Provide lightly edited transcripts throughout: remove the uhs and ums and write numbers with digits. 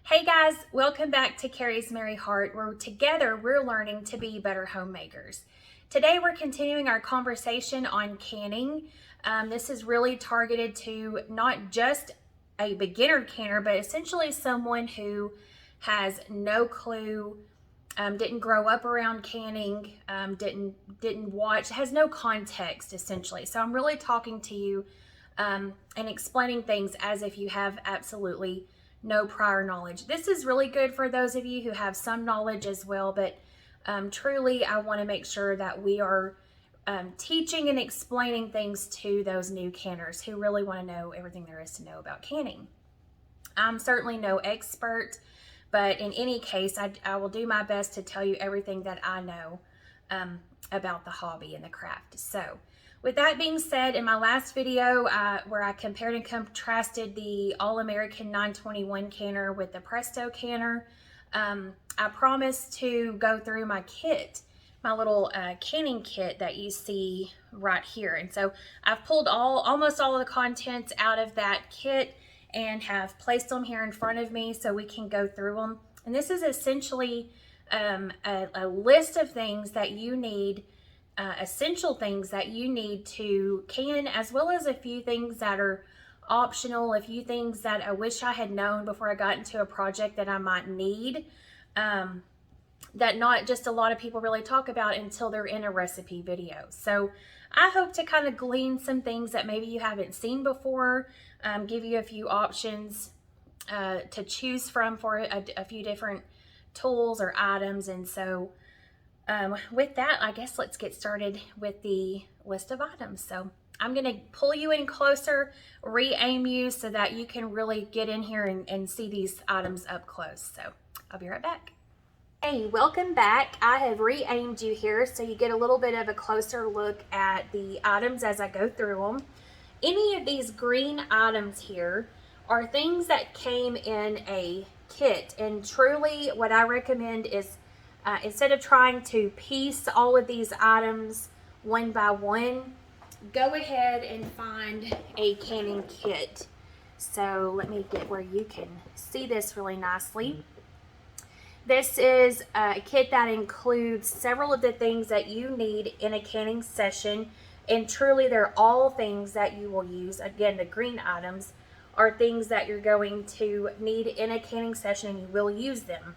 Hey guys, welcome back to Carrie's Merry Heart, where together we're learning to be better homemakers. Today we're continuing our conversation on canning. This is really targeted to not just a beginner canner, but essentially someone who has no clue, didn't grow up around canning, didn't watch, has no context essentially. So I'm really talking to you and explaining things as if you have absolutely no prior knowledge. This is really good for those of you who have some knowledge as well, but truly I want to make sure that we are teaching and explaining things to those new canners who really want to know everything there is to know about canning. I'm certainly no expert, but in any case, I will do my best to tell you everything that I know about the hobby and the craft. So with that being said, in my last video where I compared and contrasted the All-American 921 canner with the Presto canner, I promised to go through my kit, my little canning kit that you see right here. And so I've pulled almost all of the contents out of that kit and have placed them here in front of me so we can go through them. And this is essentially a list of things that you need, essential things that you need to can, as well as a few things that are optional, a few things that I wish I had known before I got into a project that I might need, that not just a lot of people really talk about until they're in a recipe video. So I hope to kind of glean some things that maybe you haven't seen before, give you a few options to choose from for a few different tools or items. And so with that, I guess let's get started with the list of items. So I'm going to pull you in closer, re-aim you so that you can really get in here and see these items up close. So I'll be right back. Hey, welcome back. I have re-aimed you here so you get a little bit of a closer look at the items as I go through them. Any of these green items here are things that came in a kit, and truly what I recommend is instead of trying to piece all of these items one by one, go ahead and find a canning kit. So let me get where you can see this really nicely. This is a kit that includes several of the things that you need in a canning session, and truly they're all things that you will use. Again, the green items are things that you're going to need in a canning session and you will use them.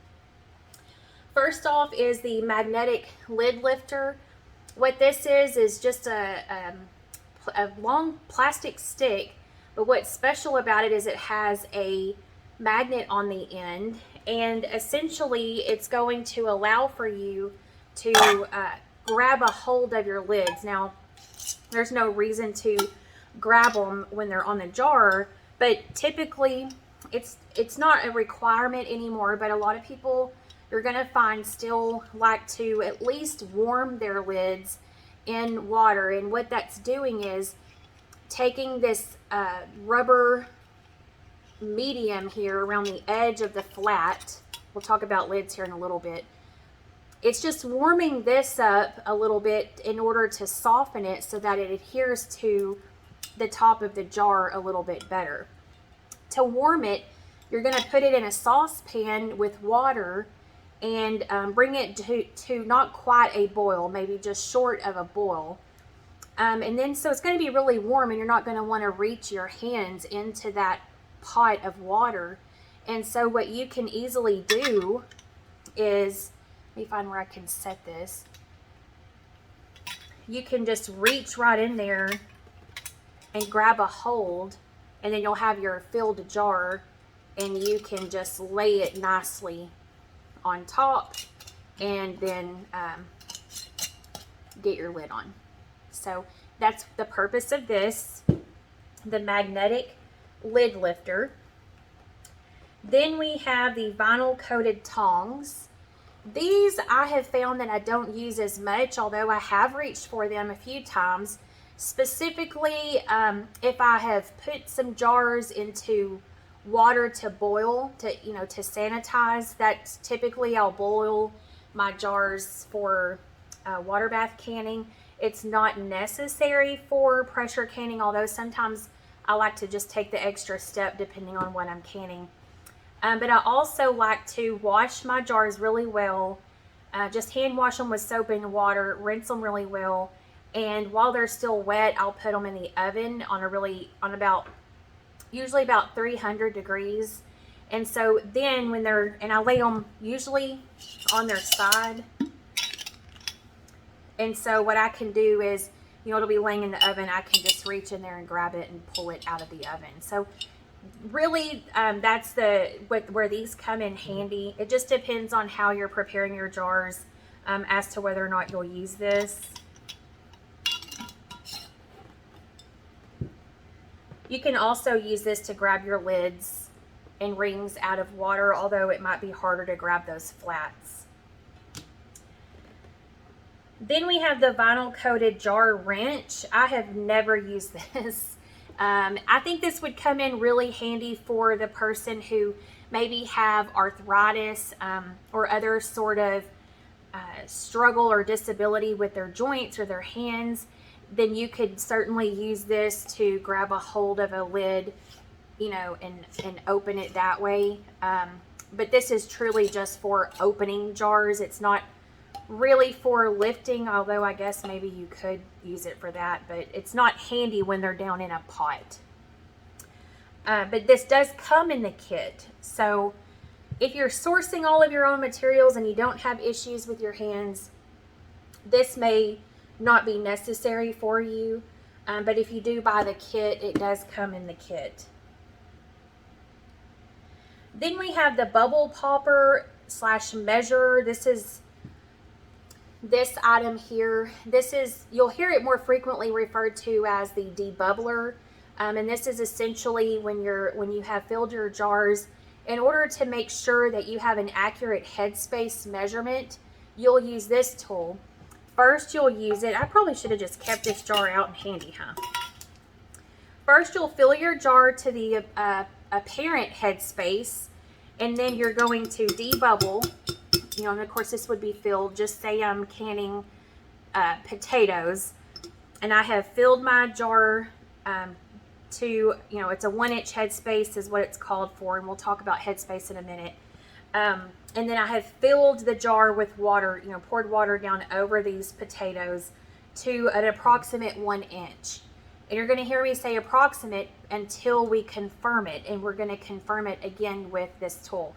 First off is the magnetic lid lifter. What this is just a long plastic stick, but what's special about it is it has a magnet on the end, and essentially it's going to allow for you to grab a hold of your lids. Now, there's no reason to grab them when they're on the jar, but typically it's not a requirement anymore, but a lot of people you're going to find still like to at least warm their lids in water. And what that's doing is taking this rubber medium here around the edge of the flat. We'll talk about lids here in a little bit. It's just warming this up a little bit in order to soften it so that it adheres to the top of the jar a little bit better. To warm it, you're going to put it in a saucepan with water and bring it to not quite a boil, maybe just short of a boil. And then so it's going to be really warm and you're not going to want to reach your hands into that pot of water. And so what you can easily do is, let me find where I can set this. You can just reach right in there and grab a hold, and then you'll have your filled jar and you can just lay it nicely on top and then get your lid on. So that's the purpose of this, the magnetic lid lifter. Then we have the vinyl coated tongs. These I have found that I don't use as much, although I have reached for them a few times. Specifically, if I have put some jars into water to boil, to sanitize, that's typically I'll boil my jars for water bath canning. It's not necessary for pressure canning, although sometimes I like to just take the extra step depending on what I'm canning. But I also like to wash my jars really well. Just hand wash them with soap and water, rinse them really well. And while they're still wet, I'll put them in the oven usually about 300 degrees. And so then and I lay them usually on their side. And so what I can do is, it'll be laying in the oven. I can just reach in there and grab it and pull it out of the oven. So really, that's where these come in handy. It just depends on how you're preparing your jars as to whether or not you'll use this. You can also use this to grab your lids and rings out of water, although it might be harder to grab those flats. Then we have the vinyl coated jar wrench. I have never used this. I think this would come in really handy for the person who maybe have arthritis or other sort of struggle or disability with their joints or their hands. Then you could certainly use this to grab a hold of a lid, and open it that way. But this is truly just for opening jars. It's not really for lifting, although I guess maybe you could use it for that, but it's not handy when they're down in a pot. But this does come in the kit. So if you're sourcing all of your own materials and you don't have issues with your hands, this may not be necessary for you. But if you do buy the kit, it does come in the kit. Then we have the bubble popper / measure. This item here, you'll hear it more frequently referred to as the debubbler. And this is essentially when you have filled your jars, in order to make sure that you have an accurate headspace measurement, you'll use this tool. First, you'll use it. I probably should have just kept this jar out and handy, huh? First, you'll fill your jar to the apparent headspace, and then you're going to debubble. And of course this would be filled. Just say I'm canning potatoes, and I have filled my jar to, it's a 1-inch headspace is what it's called for, and we'll talk about headspace in a minute. And then I have filled the jar with water, poured water down over these potatoes to an approximate 1 inch. And you're going to hear me say approximate until we confirm it, and we're going to confirm it again with this tool.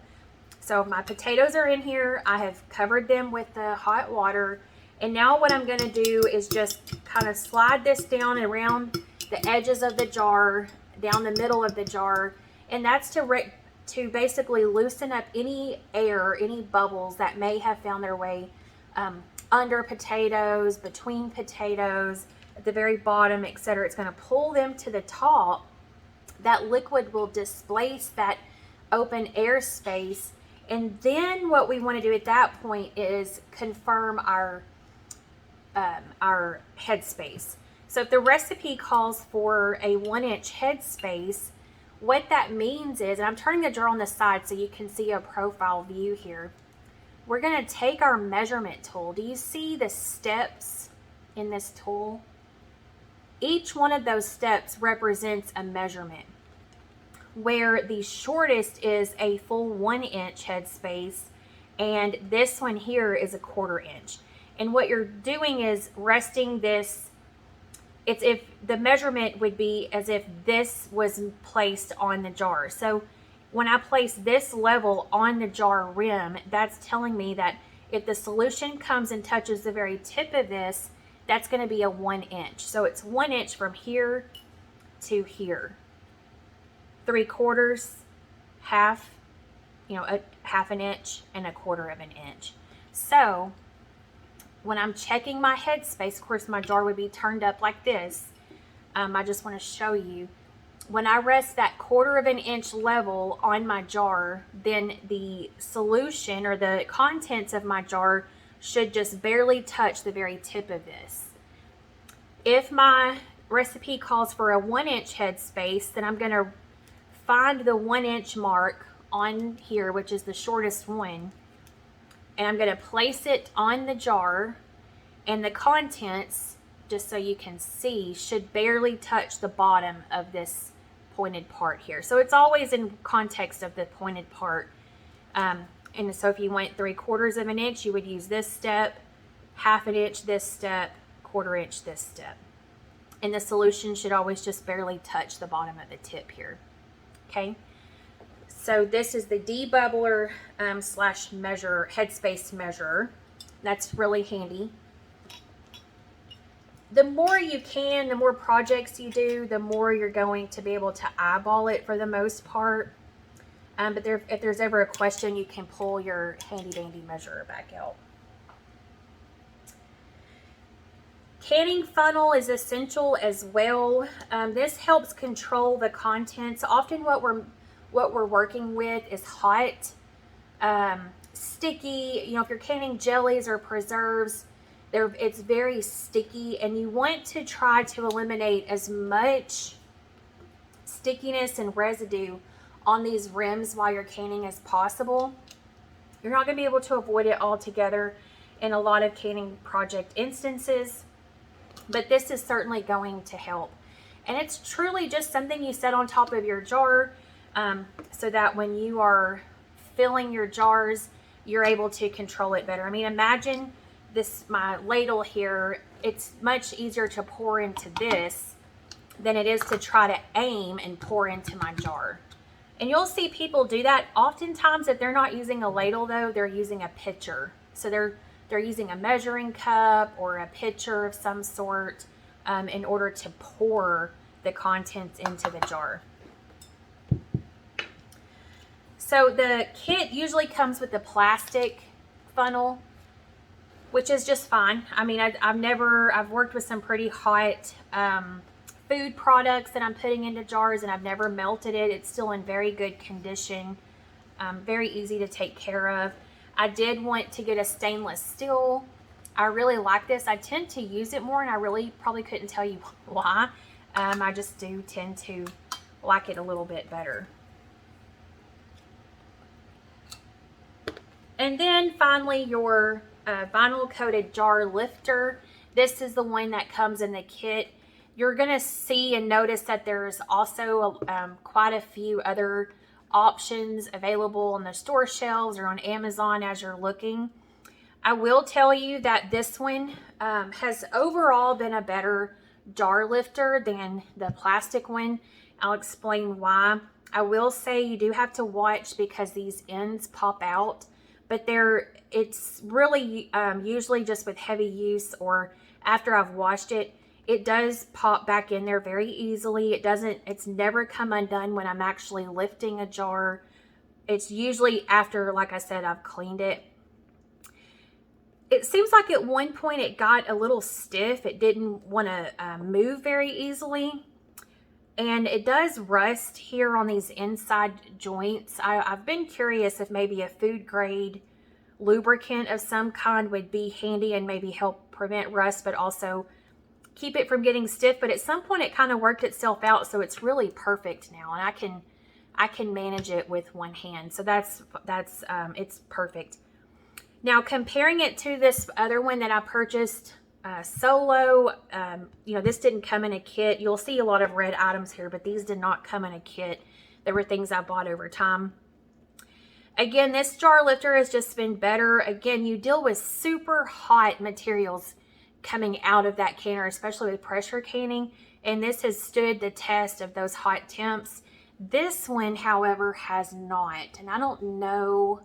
So my potatoes are in here. I have covered them with the hot water. And now what I'm going to do is just kind of slide this down around the edges of the jar, down the middle of the jar. And that's to basically loosen up any air, any bubbles that may have found their way under potatoes, between potatoes, at the very bottom, etc. It's going to pull them to the top. That liquid will displace that open air space. And then what we want to do at that point is confirm our headspace. So if the recipe calls for a 1-inch headspace, what that means is, and I'm turning the jar on the side so you can see a profile view here. We're going to take our measurement tool. Do you see the steps in this tool? Each one of those steps represents a measurement, where the shortest is a full 1-inch headspace, and this one here is a 1/4 inch. And what you're doing is resting this. It's if the measurement would be as if this was placed on the jar. So when I place this level on the jar rim, that's telling me that if the solution comes and touches the very tip of this, that's going to be a 1 inch. So it's 1 inch from here to here. 3/4, half, a 1/2 inch, and 1/4 inch. So when I'm checking my headspace, of course my jar would be turned up like this. I just want to show you. When I rest that 1/4 inch level on my jar, then the solution or the contents of my jar should just barely touch the very tip of this. If my recipe calls for a 1-inch headspace, then I'm going to find the 1-inch mark on here, which is the shortest one, and I'm going to place it on the jar, and the contents, just so you can see, should barely touch the bottom of this pointed part here. So it's always in context of the pointed part. And so if you went 3/4 of an inch, you would use this step, 1/2 inch this step, 1/4 inch this step. And the solution should always just barely touch the bottom of the tip here. Okay. So this is the debubbler slash measure, headspace measurer. That's really handy. The more you can, the more projects you do, the more you're going to be able to eyeball it for the most part. But if there's ever a question, you can pull your handy dandy measurer back out. Canning funnel is essential as well. This helps control the contents. Often what we're working with is hot, sticky. You know, if you're canning jellies or preserves, it's very sticky, and you want to try to eliminate as much stickiness and residue on these rims while you're canning as possible. You're not going to be able to avoid it altogether in a lot of canning project instances, but this is certainly going to help. And it's truly just something you set on top of your jar, so that when you are filling your jars, you're able to control it better. I mean, imagine this, my ladle here, it's much easier to pour into this than it is to try to aim and pour into my jar. And you'll see people do that. Oftentimes, if they're not using a ladle though, they're using a pitcher. So they're using a measuring cup or a pitcher of some sort in order to pour the contents into the jar. So the kit usually comes with the plastic funnel, which is just fine. I mean, I've worked with some pretty hot food products that I'm putting into jars, and I've never melted it. It's still in very good condition, very easy to take care of. I did want to get a stainless steel. I really like this. I tend to use it more, and I really probably couldn't tell you why. I just do tend to like it a little bit better. And then finally, your vinyl coated jar lifter. This is the one that comes in the kit. You're going to see and notice that there's also quite a few other options available on the store shelves or on Amazon as you're looking. I will tell you that this one has overall been a better jar lifter than the plastic one. I'll explain why. I will say you do have to watch because these ends pop out, but it's really usually just with heavy use or after I've washed it, it does pop back in there very easily. It's never come undone when I'm actually lifting a jar. It's usually after, like I said, I've cleaned it. It seems like at one point it got a little stiff. It didn't want to move very easily. And it does rust here on these inside joints. I've been curious if maybe a food grade lubricant of some kind would be handy and maybe help prevent rust, but also keep it from getting stiff. But at some point it kind of worked itself out, so it's really perfect now, and I can manage it with one hand. So that's it's perfect. Now comparing it to this other one that I purchased solo, you know, this didn't come in a kit. You'll see a lot of red items here, but these did not come in a kit. There were things I bought over time. Again, this jar lifter has just been better. Again, you deal with super hot materials coming out of that canner, especially with pressure canning, and this has stood the test of those hot temps. This one, however, has not, and I don't know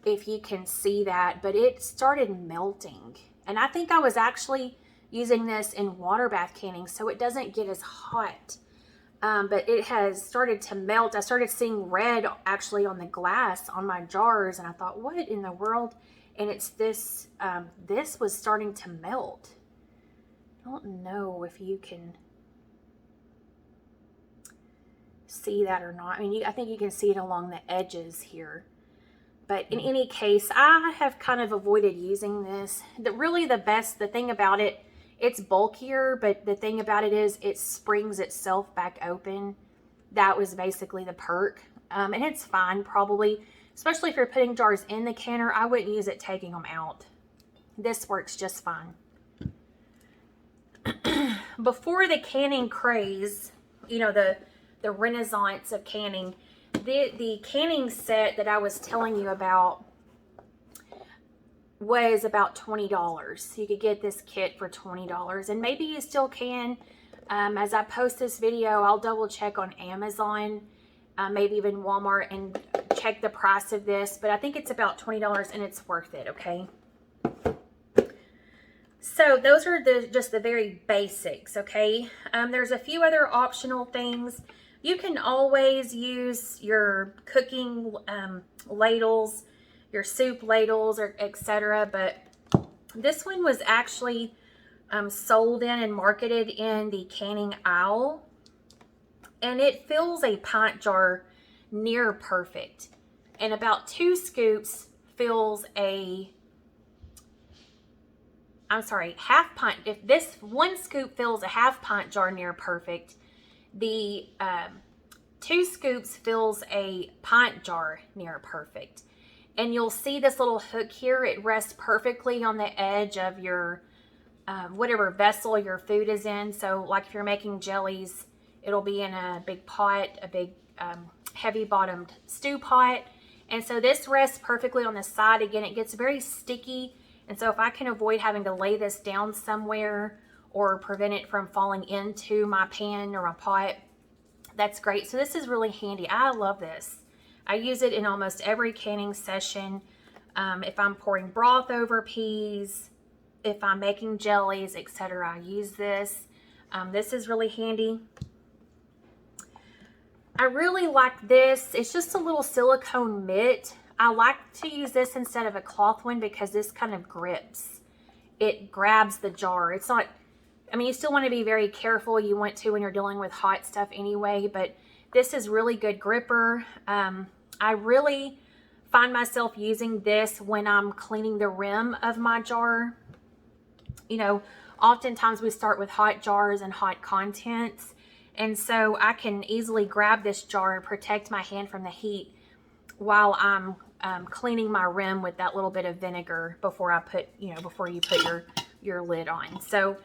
if you can see that, but it started melting. And I think I was actually using this in water bath canning, so it doesn't get as hot. But it has started to melt. I started seeing red actually on the glass on my jars, and I thought, what in the world? And it's this, this was starting to melt. I don't know if you can see that or not. I mean, I think you can see it along the edges here. But in any case, I have kind of avoided using this. The thing about it, it's bulkier, but the thing about it is it springs itself back open. That was basically the perk. And it's fine probably, especially if you're putting jars in the canner. I wouldn't use it taking them out. This works just fine. Before the canning craze, you know, the the renaissance of canning. The canning set that I was telling you about was about $20. You could get this kit for $20, and maybe you still can. As I post this video, I'll double check on Amazon, maybe even Walmart, and check the price of this, but I think it's about $20 and it's worth it, okay? So those are just the very basics, okay? There's a few other optional things. You can always use your cooking ladles, your soup ladles, or etc. But this one was actually sold in and marketed in the canning aisle, and it fills a pint jar near perfect, and about 2 scoops fills a, I'm sorry, half pint. If this 1 scoop fills a half pint jar near perfect, the 2 scoops fills a pint jar near perfect. And you'll see this little hook here. It rests perfectly on the edge of your whatever vessel your food is in. So like if you're making jellies, it'll be in a big pot, a big heavy bottomed stew pot. And so this rests perfectly on the side. Again, it gets very sticky. And so if I can avoid having to lay this down somewhere or prevent it from falling into my pan or my pot, that's great. So this is really handy. I love this. I use it in almost every canning session. If I'm pouring broth over peas, if I'm making jellies, etc., I use this. This is really handy. I really like this. It's just a little silicone mitt. I like to use this instead of a cloth one because this kind of grips. It grabs the jar. It's not, I mean, you still want to be very careful. You want to when you're dealing with hot stuff anyway, but this is really good gripper. I really find myself using this when I'm cleaning the rim of my jar. You know, oftentimes we start with hot jars and hot contents, and so I can easily grab this jar and protect my hand from the heat while I'm cleaning my rim with that little bit of vinegar before I put, you know, before you put your lid on. So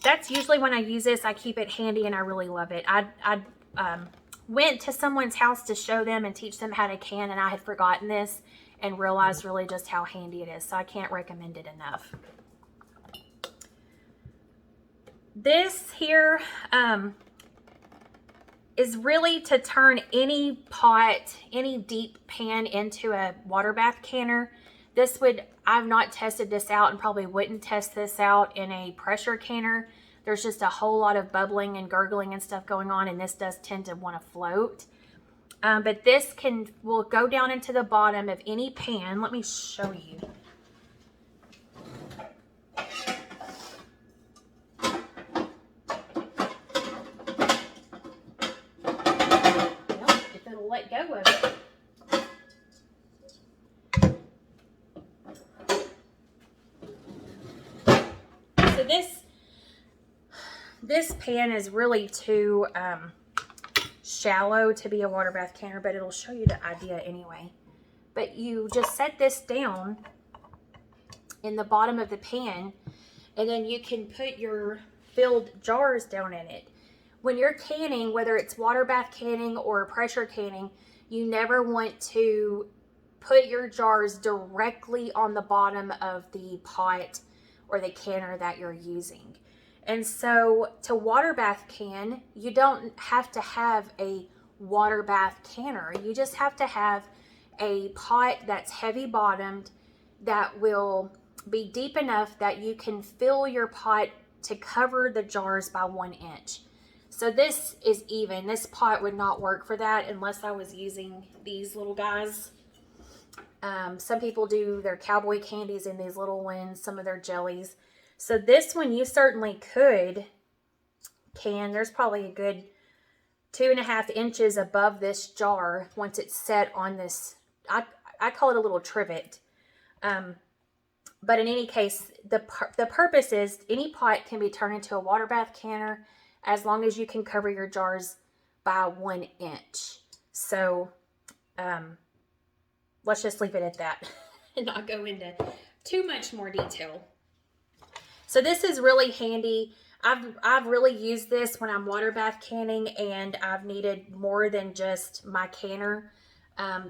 that's usually when I use this. I keep it handy and I really love it. I went to someone's house to show them and teach them how to can, and I had forgotten this and realized really just how handy it is. So I can't recommend it enough. This here is really to turn any pot, any deep pan into a water bath canner. This would, I've not tested this out and probably wouldn't test this out in a pressure canner. There's just a whole lot of bubbling and gurgling and stuff going on, and this does tend to want to float. But this will go down into the bottom of any pan. Let me show you. Well, if it'll let go of it. So this pan is really too shallow to be a water bath canner, but it'll show you the idea anyway. But you just set this down in the bottom of the pan, and then you can put your filled jars down in it. When you're canning, whether it's water bath canning or pressure canning, you never want to put your jars directly on the bottom of the pot or the canner that you're using. And so to water bath can, you don't have to have a water bath canner. You just have to have a pot that's heavy bottomed that will be deep enough that you can fill your pot to cover the jars by 1 inch. So this is even. This pot would not work for that unless I was using these little guys. Some people do their cowboy candies in these little ones, some of their jellies. So this one you certainly could can. There's probably a good 2.5 inches above this jar once it's set on this. I call it a little trivet. But in any case, the purpose is any pot can be turned into a water bath canner as long as you can cover your jars by 1 inch. So let's just leave it at that and not go into too much more detail. So this is really handy. I've really used this when I'm water bath canning and I've needed more than just my canner. I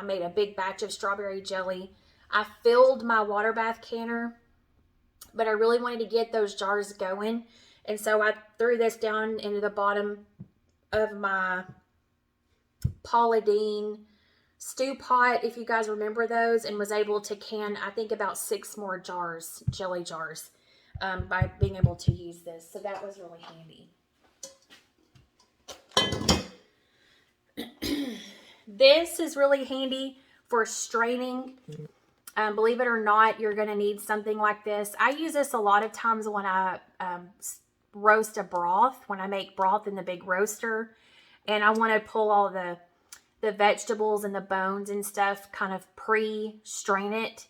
made a big batch of strawberry jelly. I filled my water bath canner, but I really wanted to get those jars going. And so I threw this down into the bottom of my Paula Deen stew pot, if you guys remember those, and was able to can, I think, about 6 more jars, jelly jars, by being able to use this. So that was really handy. This is really handy for straining. Believe it or not, you're going to need something like this. I use this a lot of times when I roast a broth, when I make broth in the big roaster, and I want to pull all the vegetables and the bones and stuff, kind of pre-strain it.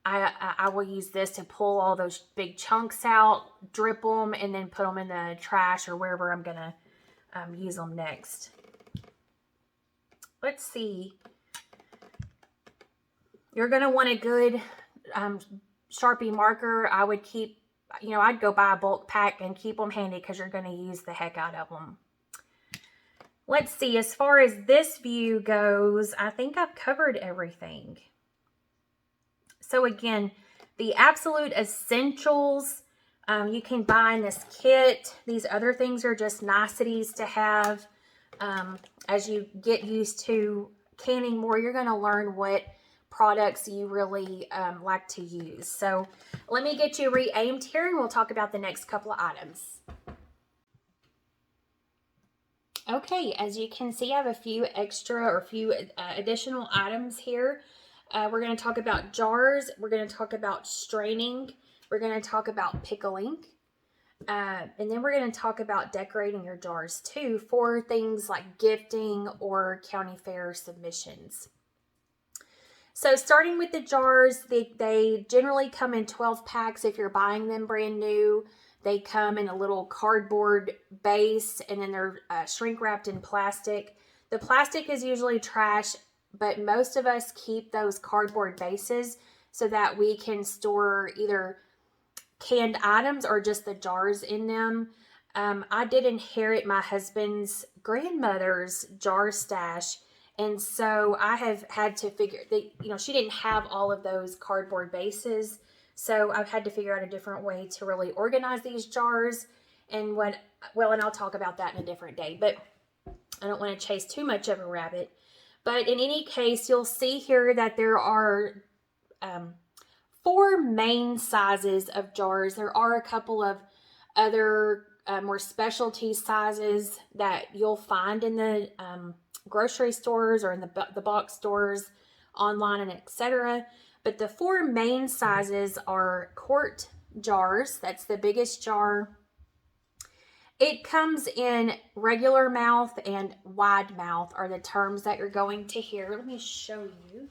I will use this to pull all those big chunks out, drip them, and then put them in the trash or wherever I'm going to use them next. Let's see. You're going to want a good Sharpie marker. I would keep, I'd go buy a bulk pack and keep them handy because you're going to use the heck out of them. Let's see, as far as this view goes, I think I've covered everything. So again, the absolute essentials you can buy in this kit. These other things are just niceties to have. As you get used to canning more, you're going to learn what products you really like to use. So let me get you re-aimed here and we'll talk about the next couple of items. Okay, as you can see, I have a few additional items here. We're going to talk about jars. We're going to talk about straining. We're going to talk about pickling. And then we're going to talk about decorating your jars too for things like gifting or county fair submissions. So starting with the jars, they generally come in 12 packs if you're buying them brand new. They come in a little cardboard base and then they're shrink wrapped in plastic. The plastic is usually trash, but most of us keep those cardboard bases so that we can store either canned items or just the jars in them. I did inherit my husband's grandmother's jar stash, and so I have had to figure that, she didn't have all of those cardboard bases. So I've had to figure out a different way to really organize these jars, and I'll talk about that in a different day, but I don't want to chase too much of a rabbit. But in any case, you'll see here that there are 4 main sizes of jars. There are a couple of other more specialty sizes that you'll find in the grocery stores or in the box stores online and etc. But the 4 main sizes are quart jars. That's the biggest jar. It comes in regular mouth and wide mouth are the terms that you're going to hear. Let me show you.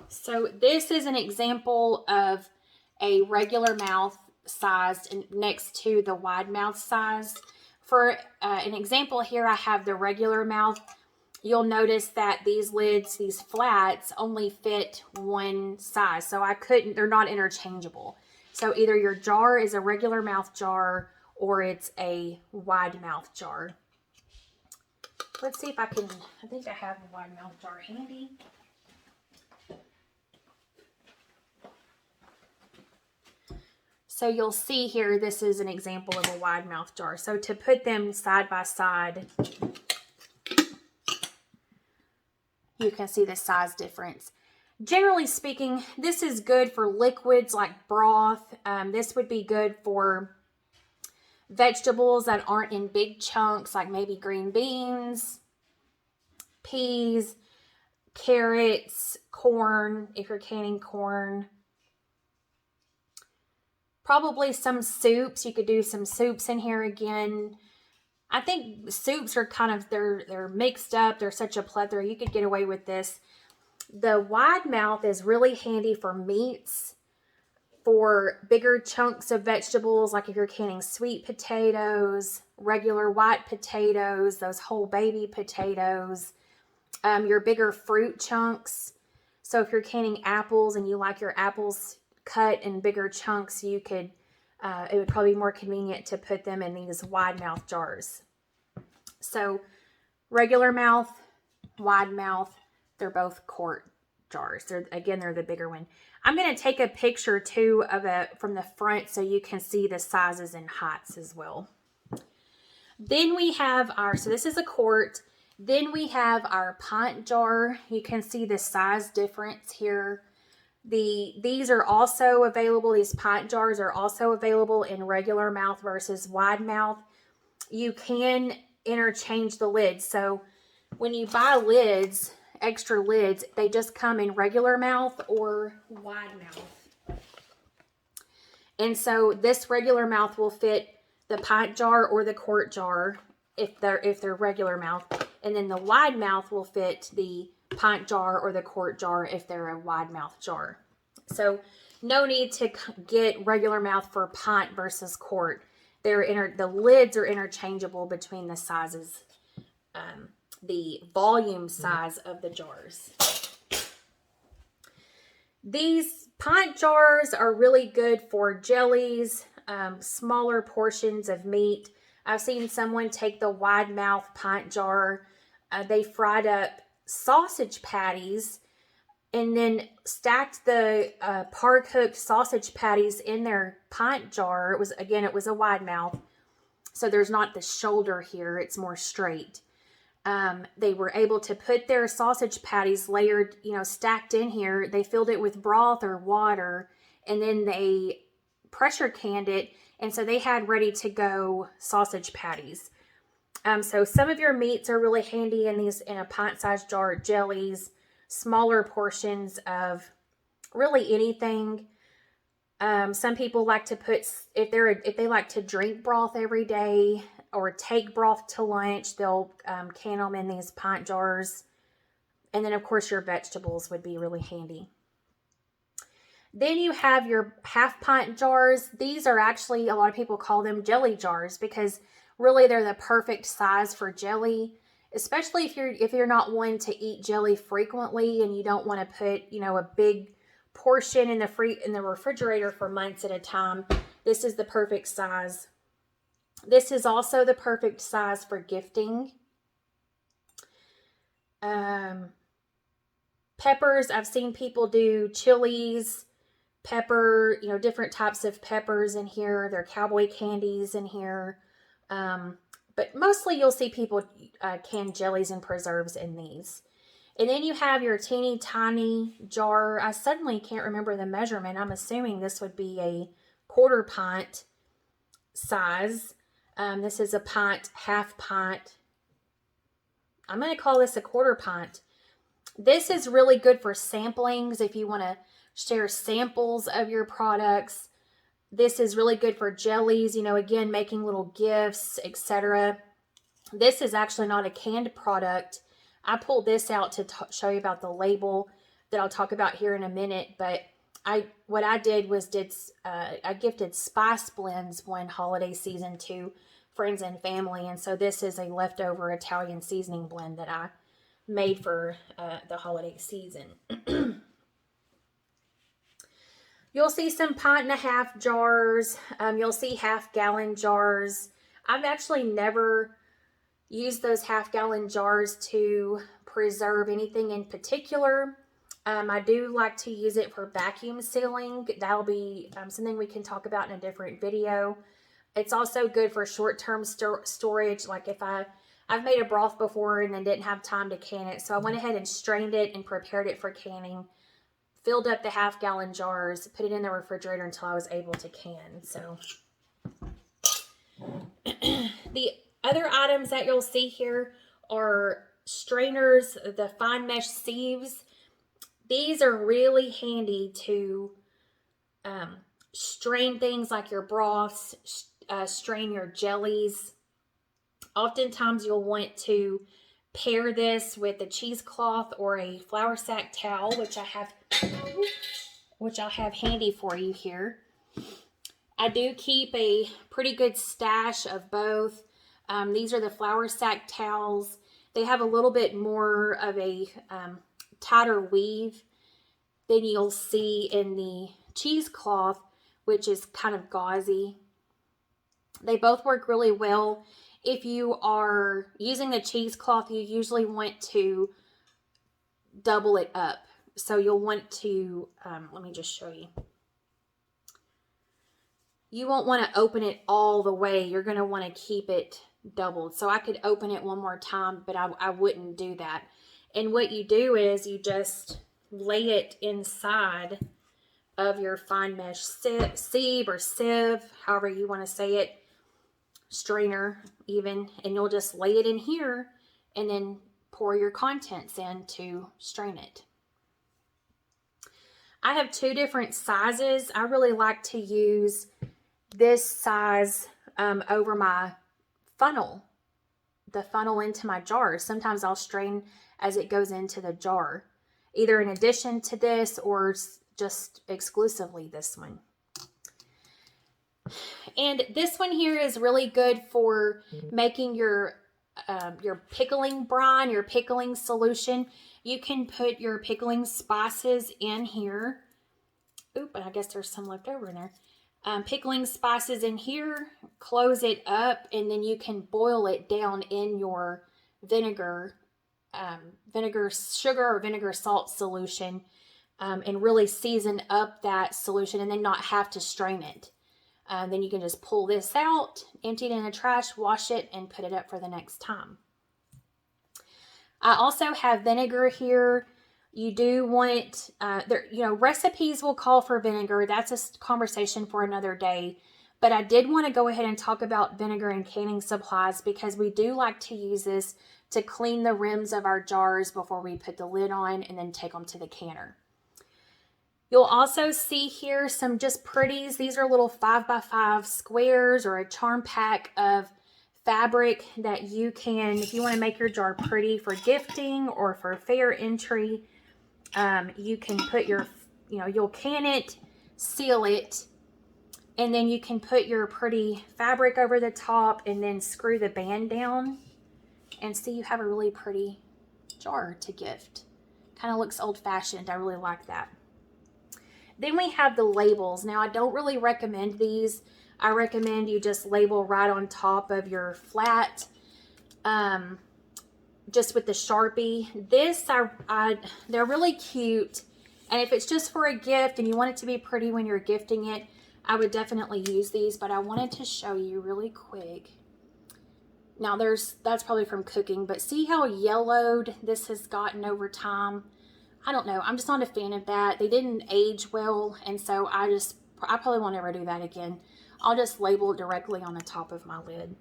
So this is an example of a regular mouth size next to the wide mouth size. For an example here, I have the regular mouth. You'll notice that these lids, these flats, only fit one size. So they're not interchangeable. So either your jar is a regular mouth jar or it's a wide mouth jar. Let's see if I think I have a wide mouth jar handy. So you'll see here, this is an example of a wide mouth jar. So to put them side by side, you can see the size difference. Generally speaking, this is good for liquids like broth. This would be good for vegetables that aren't in big chunks, like maybe green beans, peas, carrots, corn, if you're canning corn. Probably some soups. You could do some soups in here again. I think soups are kind of, they're mixed up. They're such a plethora. You could get away with this. The wide mouth is really handy for meats, for bigger chunks of vegetables, like if you're canning sweet potatoes, regular white potatoes, those whole baby potatoes, your bigger fruit chunks. So if you're canning apples and you like your apples cut in bigger chunks, you could, it would probably be more convenient to put them in these wide mouth jars. So regular mouth, wide mouth, they're both quart jars. They're the bigger one. I'm going to take a picture too of it from the front so you can see the sizes and heights as well. Then we have so this is a quart. Then we have our pint jar. You can see the size difference here. These are also available. These pint jars are also available in regular mouth versus wide mouth. You can interchange the lids. So when you buy lids, extra lids, they just come in regular mouth or wide mouth. And so this regular mouth will fit the pint jar or the quart jar if they're regular mouth. And then the wide mouth will fit the pint jar or the quart jar if they're a wide mouth jar. So no need to get regular mouth for pint versus quart. The lids are interchangeable between the sizes, the volume size of the jars. These pint jars are really good for jellies, smaller portions of meat. I've seen someone take the wide mouth pint jar. They fried up sausage patties and then stacked the par-cooked sausage patties in their pint jar. It was a wide mouth, so there's not the shoulder here. It's more straight. They were able to put their sausage patties layered, stacked in here. They filled it with broth or water, and then they pressure canned it. And so they had ready to go sausage patties. So some of your meats are really handy in a pint-sized jar. Jellies, smaller portions of really anything. Some people like to put, if they like to drink broth every day or take broth to lunch, they'll can them in these pint jars. And then of course your vegetables would be really handy. Then you have your half pint jars. These are actually, a lot of people call them jelly jars because really they're the perfect size for jelly, especially if you're not one to eat jelly frequently and you don't want to put, a big portion in the refrigerator for months at a time. This is the perfect size. This is also the perfect size for gifting. Peppers, I've seen people do chilies, pepper, different types of peppers in here. There are cowboy candies in here. But mostly you'll see people can jellies and preserves in these. And then you have your teeny tiny jar. I suddenly can't remember the measurement. I'm assuming this would be a quarter pint size. This is a pint, half pint. I'm going to call this a quarter pint. This is really good for samplings if you want to share samples of your products. This is really good for jellies, again, making little gifts, etc. This is actually not a canned product. I pulled this out to show you about the label that I'll talk about here in a minute. But what I did was I gifted spice blends one holiday season to friends and family. And so this is a leftover Italian seasoning blend that I made for the holiday season. You'll see some pint and a half jars. You'll see half-gallon jars. I've actually never used those half-gallon jars to preserve anything in particular. I do like to use it for vacuum sealing. That'll be something we can talk about in a different video. It's also good for short-term storage. Like if I've made a broth before and then didn't have time to can it. So I went ahead and strained it and prepared it for canning. Filled up the half-gallon jars, put it in the refrigerator until I was able to can. So the other items that you'll see here are strainers, the fine mesh sieves. These are really handy to strain things like your broths, strain your jellies. Oftentimes you'll want to pair this with a cheesecloth or a flour sack towel, which I'll have handy for you here. I do keep a pretty good stash of both. These are the flour sack towels. They have a little bit more of a tighter weave, than you'll see in the cheesecloth, which is kind of gauzy. They both work really well. If you are using the cheesecloth, you usually want to double it up. So you'll want to, let me just show you. You won't want to open it all the way. You're going to want to keep it doubled. So I could open it one more time, but I wouldn't do that. And what you do is you just lay it inside of your fine mesh sieve or sieve, however you want to say it, strainer even, and you'll just lay it in here and then pour your contents in to strain it. I have two different sizes. I really like to use this size over my funnel, the funnel into my jar. Sometimes I'll strain as it goes into the jar, either in addition to this or just exclusively this one. And this one here is really good for making your pickling brine, your pickling solution. You can put your pickling spices in here. Oop, and I guess there's some left over in there. Pickling spices in here, close it up, and then you can boil it down in your vinegar sugar or vinegar salt solution, and really season up that solution and then not have to strain it. Then you can just pull this out, empty it in the trash, wash it, and put it up for the next time. I also have vinegar here. You do want, recipes will call for vinegar. That's a conversation for another day. But I did want to go ahead and talk about vinegar and canning supplies because we do like to use this to clean the rims of our jars before we put the lid on and then take them to the canner. You'll also see here some just pretties. These are little 5x5 squares or a charm pack of fabric that you can, if you want to make your jar pretty for gifting or for fair entry, you can put your, you'll can it, seal it, and then you can put your pretty fabric over the top and then screw the band down and see you have a really pretty jar to gift. Kind of looks old-fashioned. I really like that. Then we have the labels. Now, I don't really recommend these. I recommend you just label right on top of your flat, just with the Sharpie. This, they're really cute. And if it's just for a gift and you want it to be pretty when you're gifting it, I would definitely use these. But I wanted to show you really quick. Now, that's probably from cooking, but see how yellowed this has gotten over time? I don't know. I'm just not a fan of that. They didn't age well, and so I probably won't ever do that again. I'll just label it directly on the top of my lid.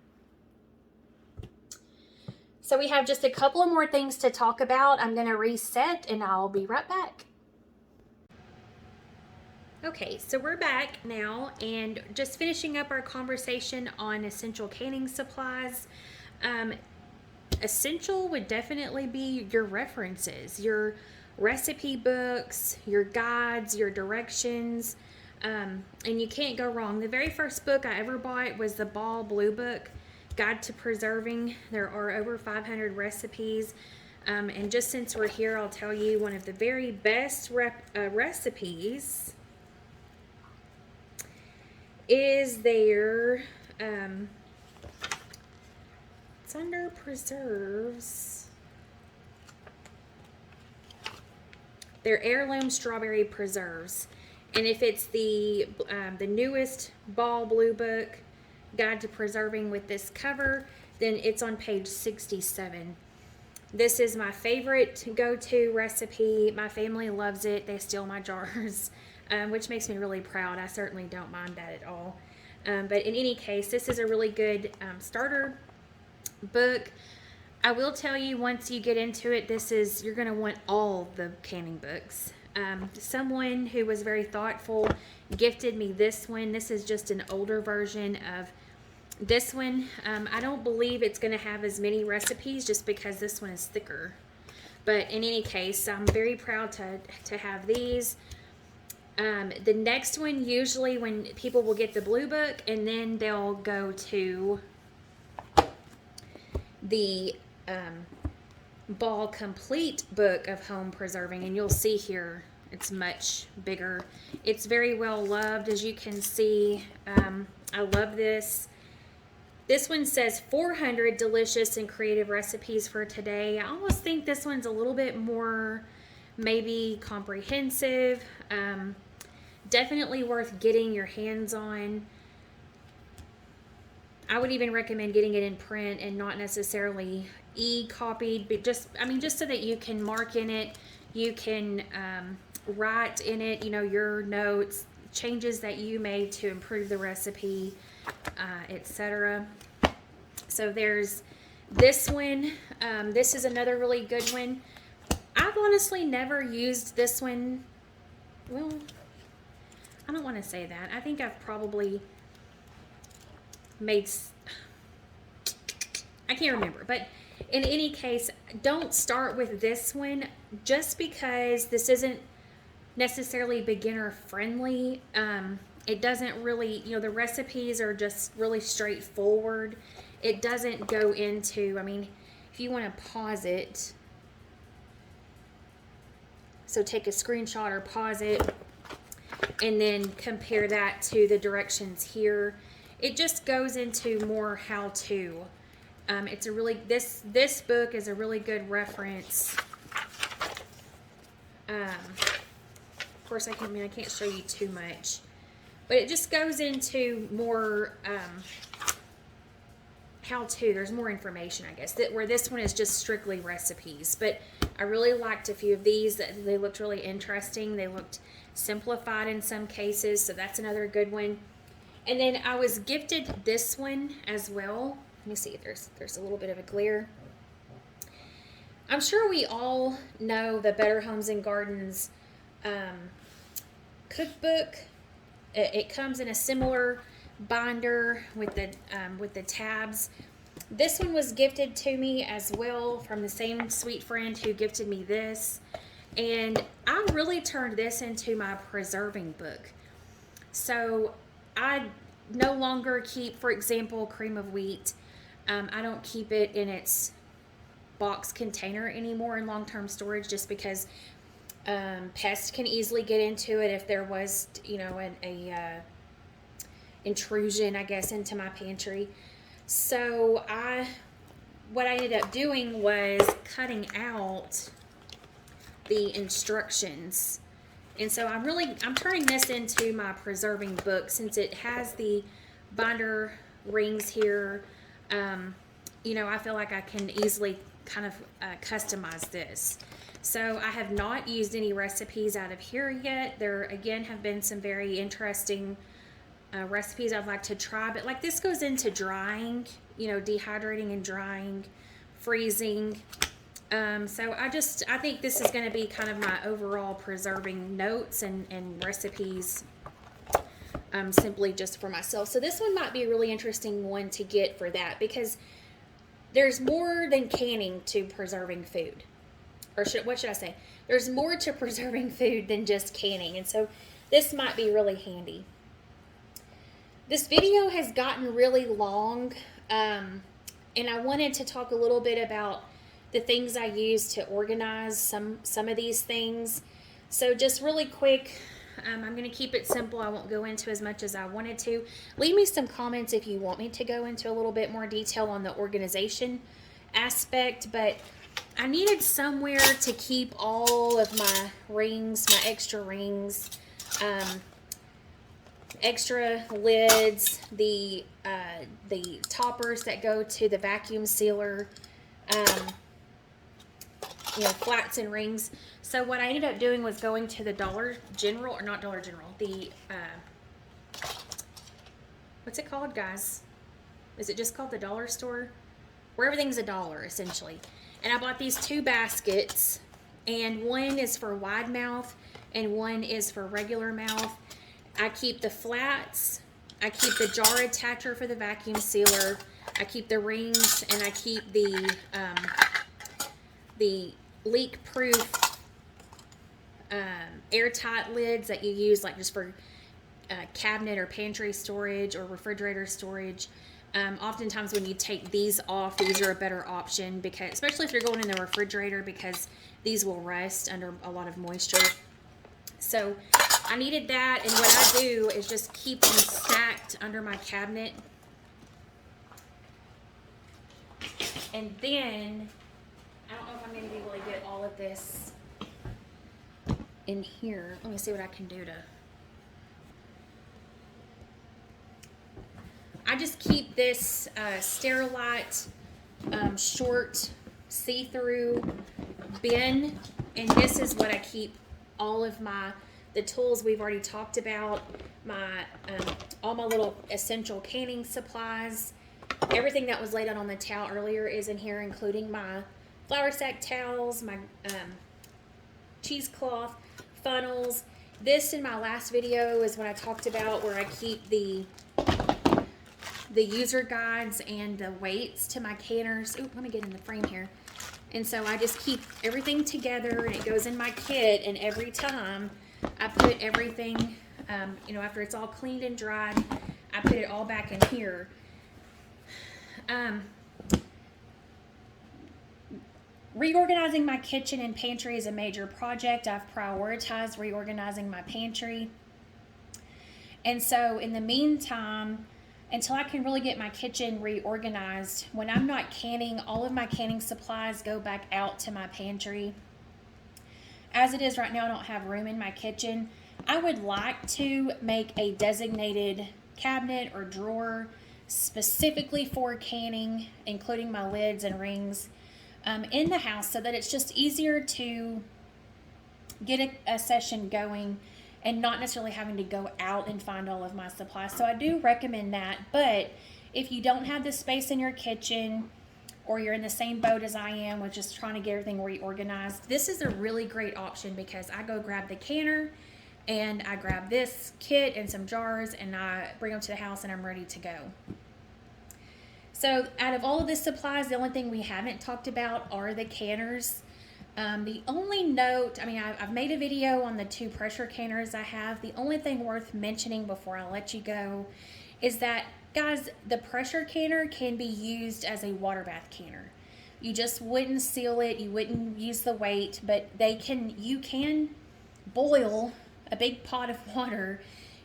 So we have just a couple of more things to talk about. I'm going to reset, and I'll be right back. Okay, so we're back now, and just finishing up our conversation on essential canning supplies. Essential would definitely be your references, your recipe books, your guides, your directions, and you can't go wrong. The very first book I ever bought was the Ball Blue Book, Guide to Preserving. There are over 500 recipes, and just since we're here, I'll tell you one of the very best recipes is their, it's under preserves. They're heirloom strawberry preserves, and if it's the newest Ball Blue Book, Guide to Preserving with this cover, then it's on page 67. This is my favorite go-to recipe. My family loves it. They steal my jars, which makes me really proud. I certainly don't mind that at all. But in any case, this is a really good starter book. I will tell you, once you get into it, you're going to want all the canning books. Someone who was very thoughtful gifted me this one. This is just an older version of this one. I don't believe it's going to have as many recipes just because this one is thicker. But in any case, I'm very proud to have these. The next one, usually when people will get the blue book, and then they'll go to the Ball Complete Book of Home Preserving, and you'll see here It's much bigger. It's very well loved, as you can see. I love this. This one says 400 delicious and creative recipes for today. I almost think this one's a little bit more maybe comprehensive. Definitely worth getting your hands on. I would even recommend getting it in print and not necessarily e-copied, but just so that you can mark in it, you can write in it, your notes, changes that you made to improve the recipe, etc. So there's this one. This is another really good one. I've honestly never used this one. Well, I don't want to say that. I think I've probably made, I can't remember, but in any case, don't start with this one just because this isn't necessarily beginner friendly. It doesn't really, the recipes are just really straightforward. It doesn't go into, if you want to pause it, so take a screenshot or pause it and then compare that to the directions here. It just goes into more how-to. It's a really, this book is a really good reference. Of course, I can't show you too much, but it just goes into more how-to. There's more information, I guess, where this one is just strictly recipes. But I really liked a few of these. They looked really interesting. They looked simplified in some cases, so that's another good one. And then I was gifted this one as well. Let me see if there's a little bit of a glare. I'm sure we all know the Better Homes and Gardens cookbook. It comes in a similar binder with the tabs. This one was gifted to me as well from the same sweet friend who gifted me this, and I really turned this into my preserving book. So I no longer keep, for example, cream of wheat. I don't keep it in its box container anymore in long-term storage, just because pests can easily get into it if there was, an intrusion, I guess, into my pantry. So what I ended up doing was cutting out the instructions. And so I'm turning this into my preserving book, since it has the binder rings here. I feel like I can easily kind of customize this. So I have not used any recipes out of here yet. There again have been some very interesting recipes I'd like to try, but like this goes into drying, dehydrating and drying, freezing. So I think this is going to be kind of my overall preserving notes and recipes, simply just for myself. So this one might be a really interesting one to get for that, because there's more than canning to preserving food. Or what should I say? There's more to preserving food than just canning. And so this might be really handy. This video has gotten really long, and I wanted to talk a little bit about the things I use to organize some of these things. So just really quick, I'm going to keep it simple. I won't go into as much as I wanted to. Leave me some comments if you want me to go into a little bit more detail on the organization aspect, but I needed somewhere to keep all of my rings, my extra rings, extra lids, the toppers that go to the vacuum sealer, flats and rings. So what I ended up doing was going to the Dollar General, or not Dollar General, the, what's it called, guys? Is it just called the dollar store? Where everything's $1, essentially. And I bought these 2 baskets, and one is for wide mouth and one is for regular mouth. I keep the flats, I keep the jar attacher for the vacuum sealer, I keep the rings, and I keep the leak-proof airtight lids that you use like just for cabinet or pantry storage or refrigerator storage. Oftentimes when you take these off, these are a better option, because especially if you're going in the refrigerator, because these will rust under a lot of moisture. So I needed that, and what I do is just keep them stacked under my cabinet. And then, I don't know if I'm going to be able to get all of this in here. Let me see what I can do to... I just keep this Sterilite short see-through bin, and this is what I keep all of the tools we've already talked about, all my little essential canning supplies. Everything that was laid out on the towel earlier is in here, including my flour sack towels, my cheesecloth, funnels. This in my last video is what I talked about, where I keep the user guides and the weights to my canners. Ooh, let me get in the frame here. And so I just keep everything together, and it goes in my kit, and every time I put everything, you know, after it's all cleaned and dried, I put it all back in here. Reorganizing my kitchen and pantry is a major project. I've prioritized reorganizing my pantry. And so in the meantime, until I can really get my kitchen reorganized, when I'm not canning, all of my canning supplies go back out to my pantry. As it is right now, I don't have room in my kitchen. I would like to make a designated cabinet or drawer specifically for canning, including my lids and rings, in the house, so that it's just easier to get a session going and not necessarily having to go out and find all of my supplies. So I do recommend that. But if you don't have the space in your kitchen, or you're in the same boat as I am with just trying to get everything reorganized, this is a really great option, because I go grab the canner and I grab this kit and some jars, and I bring them to the house, and I'm ready to go. So out of all of the supplies, the only thing we haven't talked about are the canners. The only note, I mean, I've made a video on the 2 pressure canners I have. The only thing worth mentioning before I let you go is that, guys, the pressure canner can be used as a water bath canner. You just wouldn't seal it, you wouldn't use the weight, but you can boil a big pot of water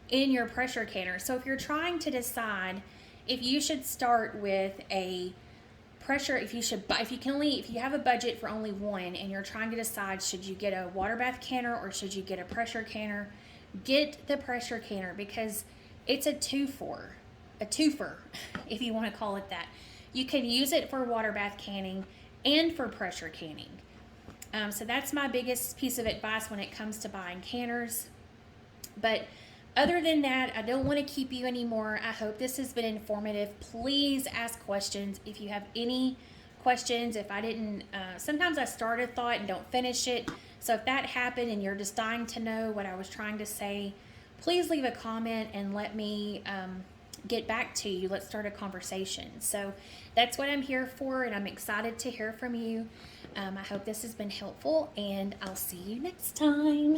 in your pressure canner. So if you're trying to decide if you should start with a pressure, if you have a budget for only one, and you're trying to decide, should you get a water bath canner or should you get a pressure canner, get the pressure canner, because it's a twofer, if you want to call it that. You can use it for water bath canning and for pressure canning. So that's my biggest piece of advice when it comes to buying canners. But other than that, I don't want to keep you anymore. I hope this has been informative. Please ask questions if you have any questions. If I didn't, sometimes I start a thought and don't finish it. So if that happened and you're just dying to know what I was trying to say, please leave a comment and let me get back to you. Let's start a conversation. So that's what I'm here for, and I'm excited to hear from you. I hope this has been helpful, and I'll see you next time.